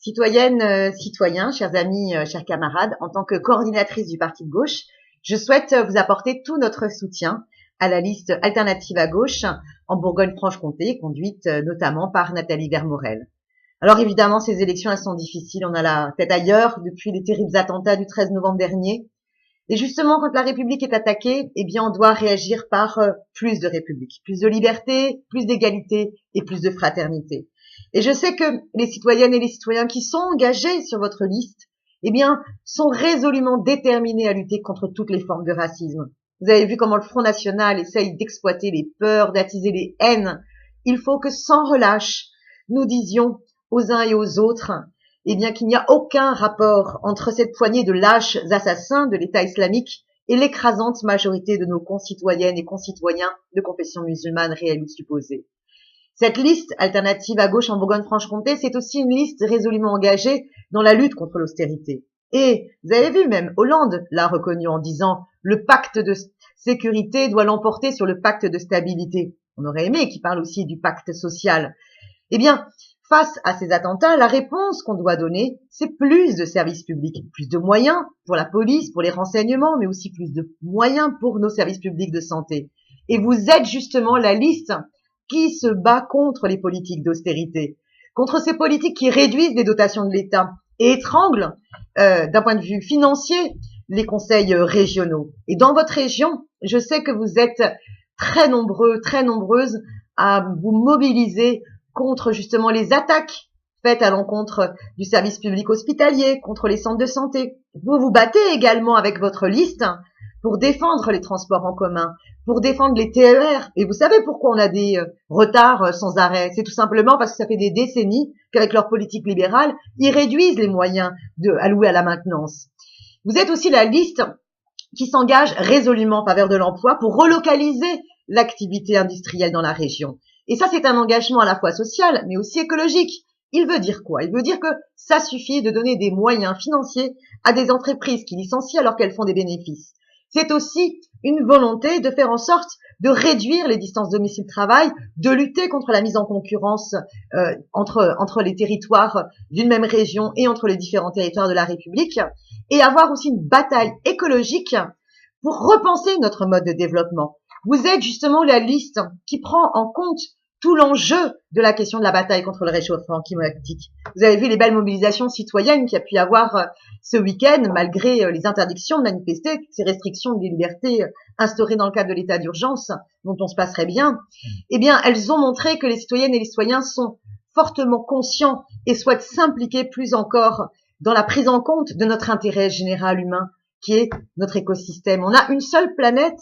Citoyennes, citoyens, chers amis, chers camarades, en tant que coordinatrice du parti de gauche, je souhaite vous apporter tout notre soutien à la liste alternative à gauche en Bourgogne-Franche-Comté, conduite notamment par Nathalie Vermorel. Alors évidemment, ces élections, elles sont difficiles, on a la tête ailleurs depuis les terribles attentats du 13 novembre dernier. Et justement, quand la République est attaquée, eh bien, on doit réagir par plus de République, plus de liberté, plus d'égalité et plus de fraternité. Et je sais que les citoyennes et les citoyens qui sont engagés sur votre liste, eh bien, sont résolument déterminés à lutter contre toutes les formes de racisme. Vous avez vu comment le Front National essaye d'exploiter les peurs, d'attiser les haines. Il faut que sans relâche, nous disions aux uns et aux autres, eh bien, qu'il n'y a aucun rapport entre cette poignée de lâches assassins de l'État islamique et l'écrasante majorité de nos concitoyennes et concitoyens de confession musulmane réelle ou supposée. Cette liste alternative à gauche en Bourgogne-Franche-Comté, c'est aussi une liste résolument engagée dans la lutte contre l'austérité. Et vous avez vu, même Hollande l'a reconnu en disant « le pacte de sécurité doit l'emporter sur le pacte de stabilité ». On aurait aimé qu'il parle aussi du pacte social. Eh bien, face à ces attentats, la réponse qu'on doit donner, c'est plus de services publics, plus de moyens pour la police, pour les renseignements, mais aussi plus de moyens pour nos services publics de santé. Et vous êtes justement la liste qui se bat contre les politiques d'austérité, contre ces politiques qui réduisent les dotations de l'État et étranglent, d'un point de vue financier, les conseils régionaux. Et dans votre région, je sais que vous êtes très nombreux, très nombreuses à vous mobiliser contre justement les attaques faites à l'encontre du service public hospitalier, contre les centres de santé. Vous vous battez également avec votre liste pour défendre les transports en commun, pour défendre les TER. Et vous savez pourquoi on a des retards sans arrêt? C'est tout simplement parce que ça fait des décennies qu'avec leur politique libérale, ils réduisent les moyens alloués à la maintenance. Vous êtes aussi la liste qui s'engage résolument en faveur de l'emploi pour relocaliser l'activité industrielle dans la région. Et ça, c'est un engagement à la fois social, mais aussi écologique. Il veut dire quoi? Il veut dire que ça suffit de donner des moyens financiers à des entreprises qui licencient alors qu'elles font des bénéfices. C'est aussi une volonté de faire en sorte de réduire les distances domicile-travail, de lutter contre la mise en concurrence entre les territoires d'une même région et entre les différents territoires de la République, et avoir aussi une bataille écologique pour repenser notre mode de développement. Vous êtes justement la liste qui prend en compte tout l'enjeu de la question de la bataille contre le réchauffement climatique. Vous avez vu les belles mobilisations citoyennes qu'il y a pu y avoir ce week-end, malgré les interdictions de manifester, ces restrictions des libertés instaurées dans le cadre de l'état d'urgence, dont on se passerait bien. Eh bien, elles ont montré que les citoyennes et les citoyens sont fortement conscients et souhaitent s'impliquer plus encore dans la prise en compte de notre intérêt général humain, qui est notre écosystème. On a une seule planète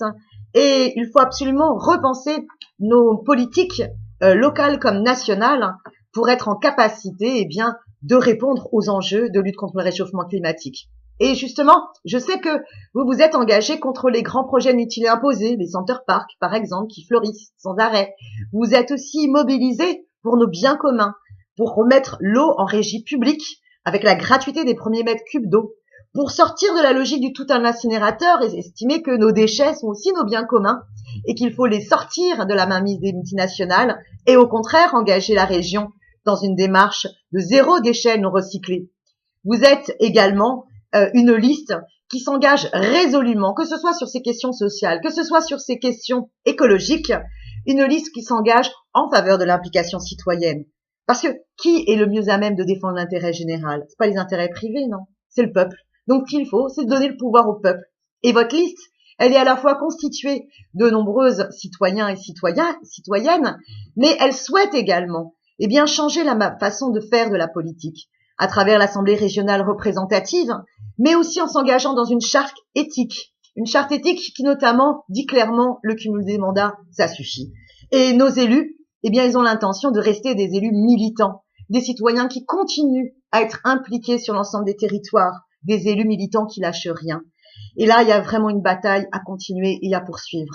et il faut absolument repenser nos politiques locales comme nationales pour être en capacité, eh bien, de répondre aux enjeux de lutte contre le réchauffement climatique. Et justement, je sais que vous vous êtes engagé contre les grands projets inutiles et imposés, les center parks, par exemple, qui fleurissent sans arrêt. Vous êtes aussi mobilisé pour nos biens communs, pour remettre l'eau en régie publique avec la gratuité des premiers mètres cubes d'eau, pour sortir de la logique du tout un incinérateur et estimer que nos déchets sont aussi nos biens communs et qu'il faut les sortir de la mainmise des multinationales et au contraire engager la région dans une démarche de zéro déchet non recyclé. Vous êtes également une liste qui s'engage résolument, que ce soit sur ces questions sociales, que ce soit sur ces questions écologiques, une liste qui s'engage en faveur de l'implication citoyenne. Parce que qui est le mieux à même de défendre l'intérêt général? C'est pas les intérêts privés, non, c'est le peuple. Donc, ce qu'il faut, c'est donner le pouvoir au peuple. Et votre liste, elle est à la fois constituée de nombreuses citoyens et citoyennes, mais elle souhaite également, eh bien, changer la façon de faire de la politique à travers l'Assemblée régionale représentative, mais aussi en s'engageant dans une charte éthique qui notamment dit clairement le cumul des mandats, ça suffit. Et nos élus, eh bien, ils ont l'intention de rester des élus militants, des citoyens qui continuent à être impliqués sur l'ensemble des territoires, des élus militants qui lâchent rien. Et là, il y a vraiment une bataille à continuer et à poursuivre.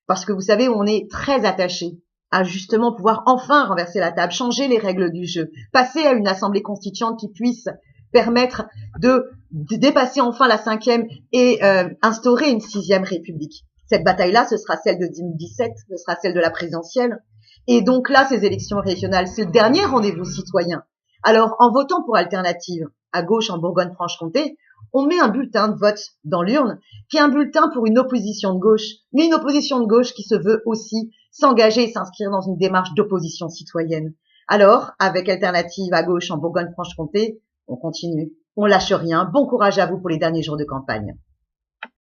Parce que vous savez, on est très attaché à justement pouvoir enfin renverser la table, changer les règles du jeu, passer à une assemblée constituante qui puisse permettre de dépasser enfin la 5e et instaurer une 6e République. Cette bataille-là, ce sera celle de 2017, ce sera celle de la présidentielle. Et donc là, ces élections régionales, c'est le dernier rendez-vous citoyen. Alors, en votant pour Alternative à gauche en Bourgogne-Franche-Comté, on met un bulletin de vote dans l'urne qui est un bulletin pour une opposition de gauche, mais une opposition de gauche qui se veut aussi s'engager et s'inscrire dans une démarche d'opposition citoyenne. Alors, avec Alternative à gauche en Bourgogne-Franche-Comté, on continue, on lâche rien. Bon courage à vous pour les derniers jours de campagne.